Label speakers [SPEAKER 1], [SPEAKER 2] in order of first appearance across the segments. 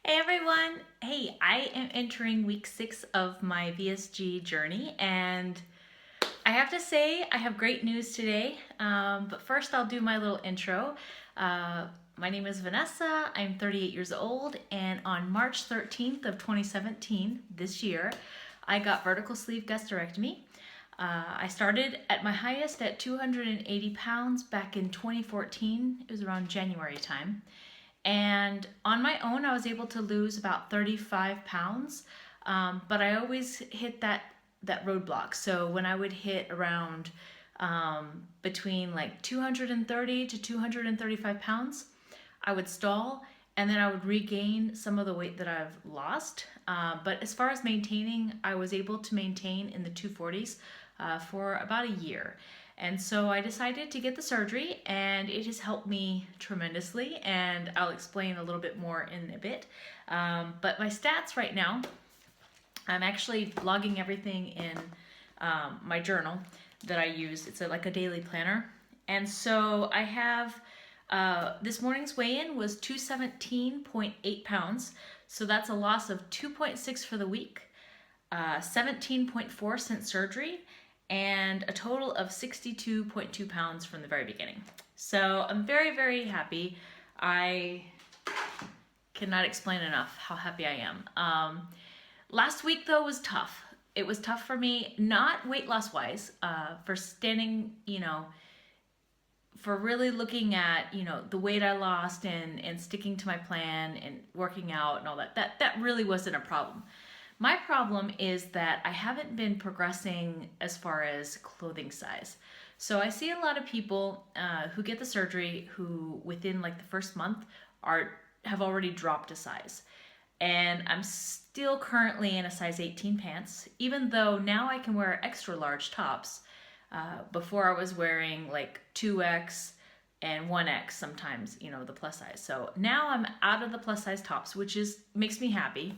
[SPEAKER 1] Hey everyone! Hey, I am entering week 6 of my VSG journey, and I have to say I have great news today. But first, I'll do my little intro. Uh, my name is Vanessa. I'm 38 years old, and on March 13th of 2017, this year, I got vertical sleeve gastrectomy. I started at my highest at 280 pounds back in 2014. It was around January time. And on my own, I was able to lose about 35 pounds. But I always hit that roadblock. So when I would hit around between like 230 to 235 pounds, I would stall and then I would regain some of the weight that I've lost. But as far as maintaining, I was able to maintain in the 240s for about a year. And so I decided to get the surgery, and it has helped me tremendously. And I'll explain a little bit more in a bit. But my stats right now, I'm actually logging everything in my journal that I use. It's like a daily planner. And so I have this morning's weigh-in was 217.8 pounds. So that's a loss of 2.6 for the week, 17.4 since surgery, and a total of 62.2 pounds from the very beginning. So I'm very, very happy. I cannot explain enough how happy I am. Last week, though, was tough. It was tough for me, not weight loss wise, for standing, for really looking at, the weight I lost and sticking to my plan and working out and all that. That really wasn't a problem. My problem is that I haven't been progressing as far as clothing size. So I see a lot of people who get the surgery who within like the first month have already dropped a size. And I'm still currently in a size 18 pants, even though now I can wear extra large tops. Before I was wearing like 2X and 1X sometimes, the plus size. So now I'm out of the plus size tops, which makes me happy.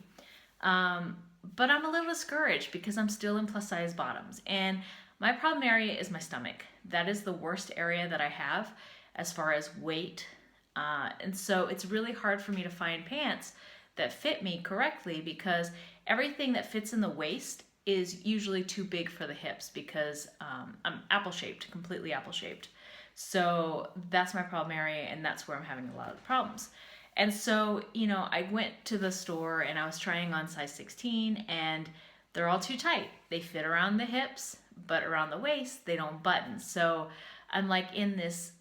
[SPEAKER 1] But I'm a little discouraged because I'm still in plus size bottoms. And my problem area is my stomach. That is the worst area that I have as far as weight. And so it's really hard for me to find pants that fit me correctly because everything that fits in the waist is usually too big for the hips because I'm apple shaped, completely apple shaped. So that's my problem area, and that's where I'm having a lot of problems. And so, I went to the store and I was trying on size 16, and they're all too tight. They fit around the hips, but around the waist, they don't button. So I'm like in this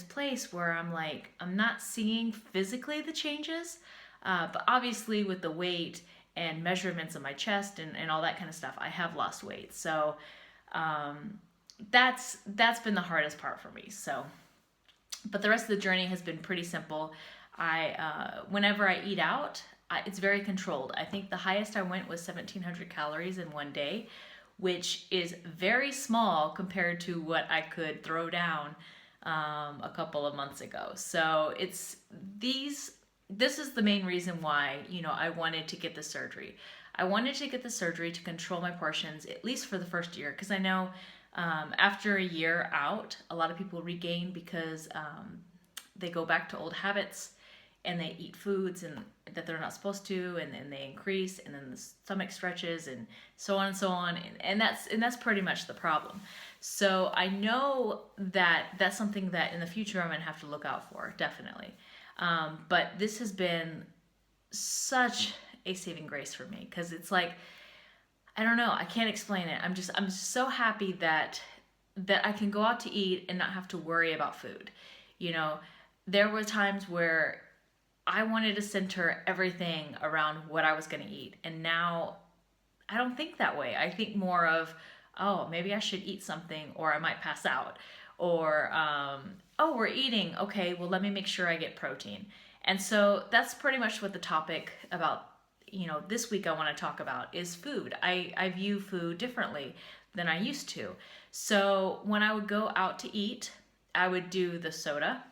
[SPEAKER 1] place where I'm like, I'm not seeing physically the changes, but obviously with the weight and measurements of my chest and all that kind of stuff, I have lost weight. So that's been the hardest part for me. So, but the rest of the journey has been pretty simple. Whenever I eat out, it's very controlled. I think the highest I went was 1,700 calories in one day, which is very small compared to what I could throw down a couple of months ago. So this is the main reason why, I wanted to get the surgery. I wanted to get the surgery to control my portions, at least for the first year, because I know after a year out, a lot of people regain because they go back to old habits and they eat foods that they're not supposed to, and then they increase, and then the stomach stretches, and so on and so on, and that's pretty much the problem. So I know that that's something that in the future I'm gonna have to look out for, definitely. But this has been such a saving grace for me because it's like, I don't know, I can't explain it. I'm just so happy that I can go out to eat and not have to worry about food. There were times where I wanted to center everything around what I was going to eat. And now I don't think that way. I think more of, oh, maybe I should eat something or I might pass out. Or, oh, we're eating. Okay, well, let me make sure I get protein. And so that's pretty much what the topic about, this week I want to talk about is food. I view food differently than I used to. So when I would go out to eat, I would do the soda,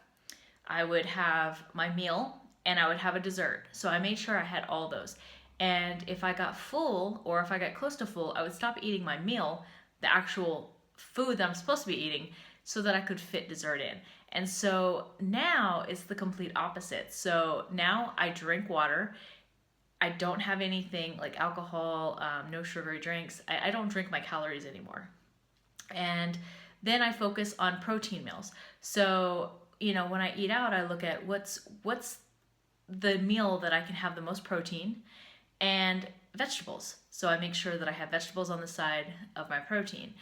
[SPEAKER 1] I would have my meal, and I would have a dessert. So I made sure I had all those. And if I got full or if I got close to full, I would stop eating my meal, the actual food that I'm supposed to be eating, so that I could fit dessert in. And so now it's the complete opposite. So now I drink water. I don't have anything like alcohol, no sugary drinks. I don't drink my calories anymore. And then I focus on protein meals. So, when I eat out, I look at what's the meal that I can have the most protein and vegetables. So I make sure that I have vegetables on the side of my protein.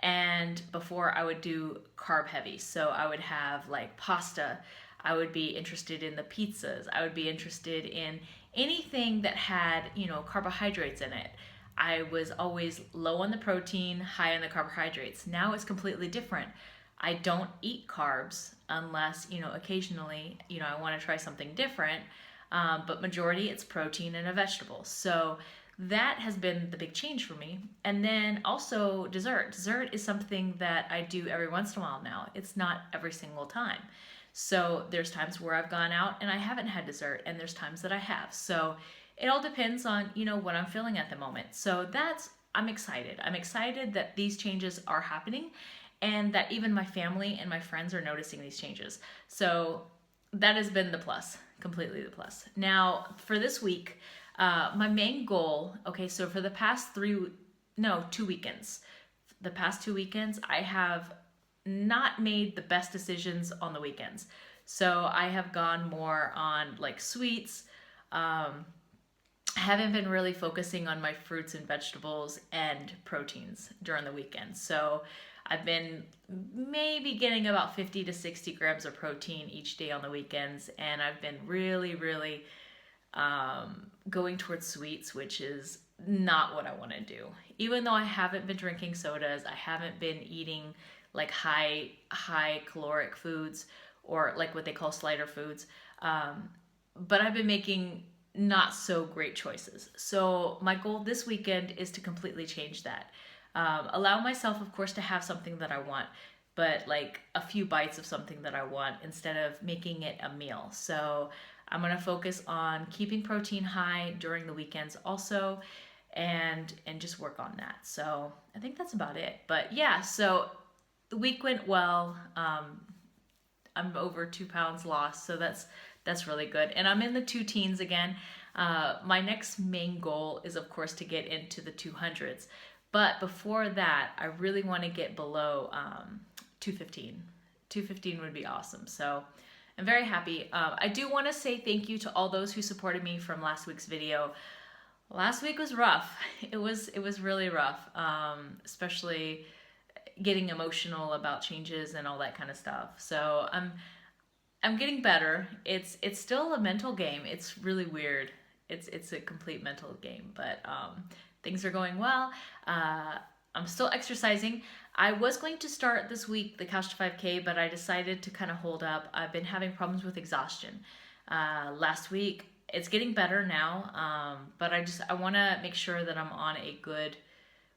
[SPEAKER 1] And before I would do carb heavy. So I would have like pasta. I would be interested in the pizzas. I would be interested in anything that had, carbohydrates in it. I was always low on the protein, high on the carbohydrates. Now it's completely different. I don't eat carbs unless, occasionally, I want to try something different. But majority it's protein and a vegetable. So that has been the big change for me. And then also dessert. Dessert is something that I do every once in a while now. It's not every single time. So there's times where I've gone out and I haven't had dessert, and there's times that I have. So it all depends on, what I'm feeling at the moment. So I'm excited. I'm excited that these changes are happening and that even my family and my friends are noticing these changes. So that has been the plus, completely the plus. Now, for this week, my main goal, so for the past 2 weekends, I have not made the best decisions on the weekends. So I have gone more on like sweets. I haven't been really focusing on my fruits and vegetables and proteins during the weekend. So I've been maybe getting about 50 to 60 grams of protein each day on the weekends. And I've been really, really going towards sweets, which is not what I want to do. Even though I haven't been drinking sodas, I haven't been eating like high caloric foods or like what they call slider foods. But I've been making not so great choices. So my goal this weekend is to completely change that. Allow myself, of course, to have something that I want, but like a few bites of something that I want instead of making it a meal. So I'm going to focus on keeping protein high during the weekends also, and just work on that. So I think that's about it. But yeah, so the week went well. I'm over 2 pounds lost, so that's really good. And I'm in the 2 teens again. My next main goal is, of course, to get into the 200s. But before that, I really want to get below 215. 215 would be awesome. So I'm very happy. I do want to say thank you to all those who supported me from last week's video. Last week was rough. It was really rough, especially getting emotional about changes and all that kind of stuff. So I'm getting better. It's still a mental game. It's really weird. It's a complete mental game, but things are going well. I'm still exercising. I was going to start this week the Couch to 5K, but I decided to kind of hold up. I've been having problems with exhaustion. Last week, it's getting better now, but I want to make sure that I'm on a good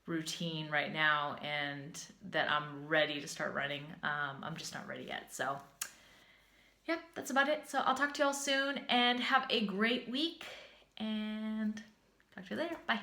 [SPEAKER 1] routine right now and that I'm ready to start running. I'm just not ready yet. So yeah, that's about it. So I'll talk to y'all soon and have a great week and talk to you later. Bye.